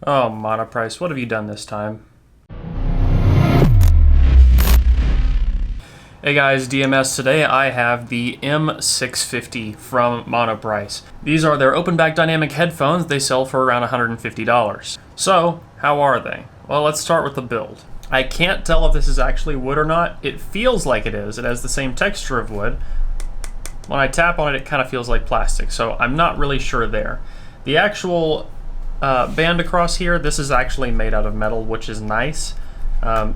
Oh, Monoprice, what have you done this time? Hey guys, DMS. Today I have the M650 from Monoprice. These are their open back dynamic headphones. They sell for around $150. So, how are they? Well, let's start with the build. I can't tell if this is actually wood or not. It feels like it is. It has the same texture of wood. When I tap on it, it kind of feels like plastic, so I'm not really sure there. The actual band across here, this is actually made out of metal, which is nice.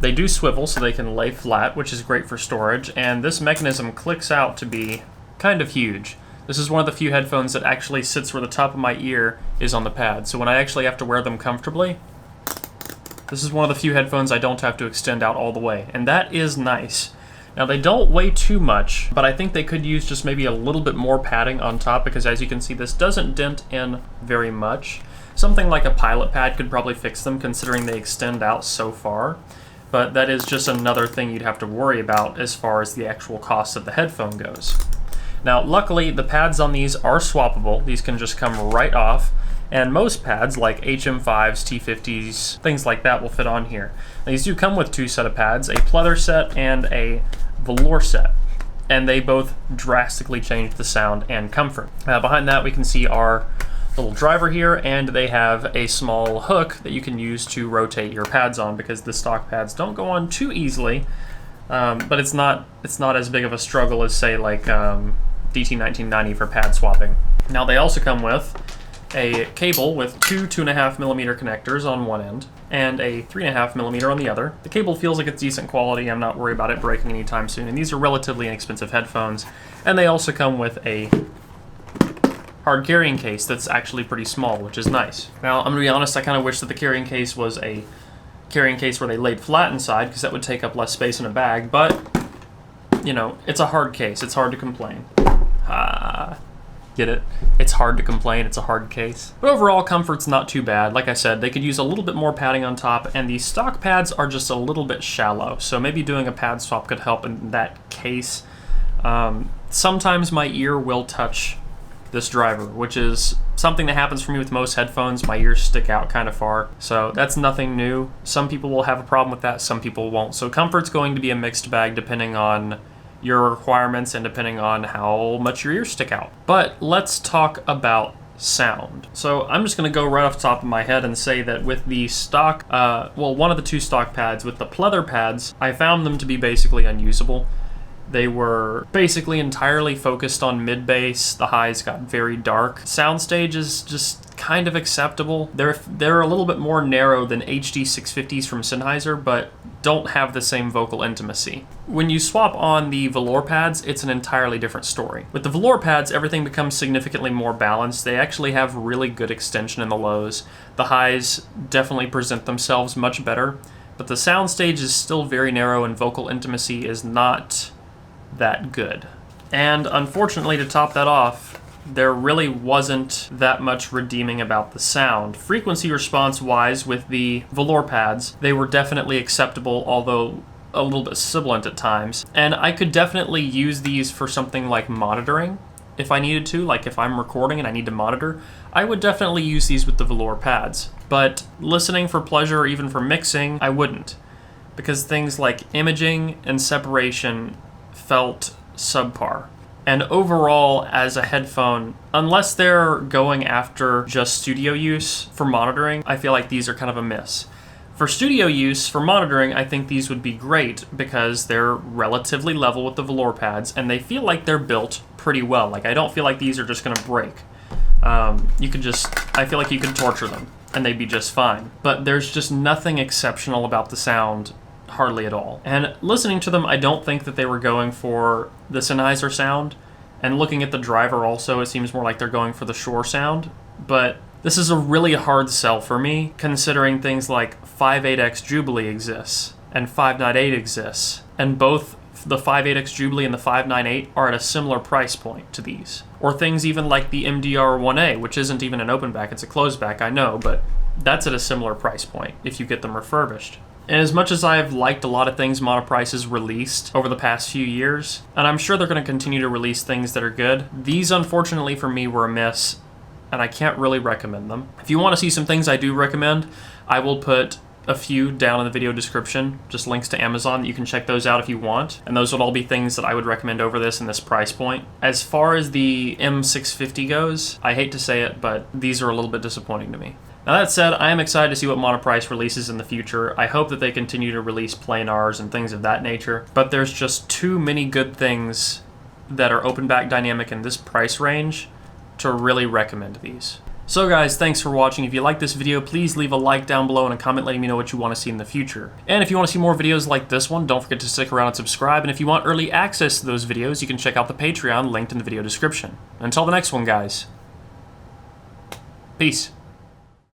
They do swivel so they can lay flat, which is great for storage, and this mechanism clicks out to be kind of huge. This is one of the few headphones that actually sits where the top of my ear is on the pad, so when I actually have to wear them comfortably, this is one of the few headphones I don't have to extend out all the way, and that is nice. Now, they don't weigh too much, but I think they could use just maybe a little bit more padding on top, because as you can see, this doesn't dent in very much. Something like a pilot pad could probably fix them, considering they extend out so far, but that is just another thing you'd have to worry about as far as the actual cost of the headphone goes. Now, luckily, the pads on these are swappable. These can just come right off, and most pads, like HM5s, T50s, things like that, will fit on here. Now, these do come with two set of pads, a pleather set and a velour set, and they both drastically change the sound and comfort. Behind that, we can see our little driver here, and they have a small hook that you can use to rotate your pads on, because the stock pads don't go on too easily, but it's not as big of a struggle as, say, like DT1990 for pad swapping. Now, they also come with a cable with two 2.5mm connectors on one end and a 3.5mm on the other. The cable feels like it's decent quality. I'm not worried about it breaking anytime soon, and these are relatively inexpensive headphones. And they also come with a hard carrying case that's actually pretty small, which is nice. Now, I'm gonna be honest, I kind of wish that the carrying case was a carrying case where they laid flat inside, because that would take up less space in a bag, but, you know, it's a hard case. It's hard to complain. Get it? It's hard to complain, it's a hard case. But overall, comfort's not too bad. Like I said, they could use a little bit more padding on top, and the stock pads are just a little bit shallow, so maybe doing a pad swap could help in that case. Sometimes my ear will touch this driver, which is something that happens for me with most headphones. My ears stick out kind of far, so that's nothing new. Some people will have a problem with that, some people won't. So comfort's going to be a mixed bag depending on your requirements and depending on how much your ears stick out. But let's talk about sound. So I'm just going to go right off the top of my head and say that with the stock, one of the two stock pads, with the pleather pads, I found them to be basically unusable. They were basically entirely focused on mid-bass. The highs got very dark. Soundstage is just kind of acceptable. They're a little bit more narrow than HD 650s from Sennheiser, but don't have the same vocal intimacy. When you swap on the velour pads, it's an entirely different story. With the velour pads, everything becomes significantly more balanced. They actually have really good extension in the lows. The highs definitely present themselves much better, but the soundstage is still very narrow and vocal intimacy is not that good. And unfortunately, to top that off, there really wasn't that much redeeming about the sound. Frequency response wise, with the velour pads, they were definitely acceptable, although a little bit sibilant at times. And I could definitely use these for something like monitoring if I needed to, like if I'm recording and I need to monitor, I would definitely use these with the velour pads. But listening for pleasure or even for mixing, I wouldn't, because things like imaging and separation felt subpar. And overall, as a headphone, unless they're going after just studio use for monitoring, I feel like these are kind of a miss. For studio use, for monitoring, I think these would be great because they're relatively level with the velour pads, and they feel like they're built pretty well. Like, I don't feel like these are just gonna break. I feel like you could torture them, and they'd be just fine. But there's just nothing exceptional about the sound, hardly at all. And listening to them, I don't think that they were going for the Sennheiser sound. And looking at the driver also, it seems more like they're going for the Shure sound. But this is a really hard sell for me, considering things like 5.8x Jubilee exists and 5.98 exists. And both the 5.8x Jubilee and the 5.98 are at a similar price point to these. Or things even like the MDR1A, which isn't even an open back, it's a closed back, I know, but that's at a similar price point if you get them refurbished. And as much as I've liked a lot of things Monoprice has released over the past few years, and I'm sure they're going to continue to release things that are good, these unfortunately for me were a miss. and I can't really recommend them. If you want to see some things I do recommend, I will put a few down in the video description, just links to Amazon. You can check those out if you want, and those would all be things that I would recommend over this in this price point. As far as the M650 goes, I hate to say it, but these are a little bit disappointing to me. Now that said, I am excited to see what Monoprice releases in the future. I hope that they continue to release planars and things of that nature, but there's just too many good things that are open back dynamic in this price range to really recommend these. So guys, thanks for watching. If you like this video, please leave a like down below and a comment letting me know what you want to see in the future. And if you want to see more videos like this one, don't forget to stick around and subscribe. And if you want early access to those videos, you can check out the Patreon linked in the video description. Until the next one, guys. Peace.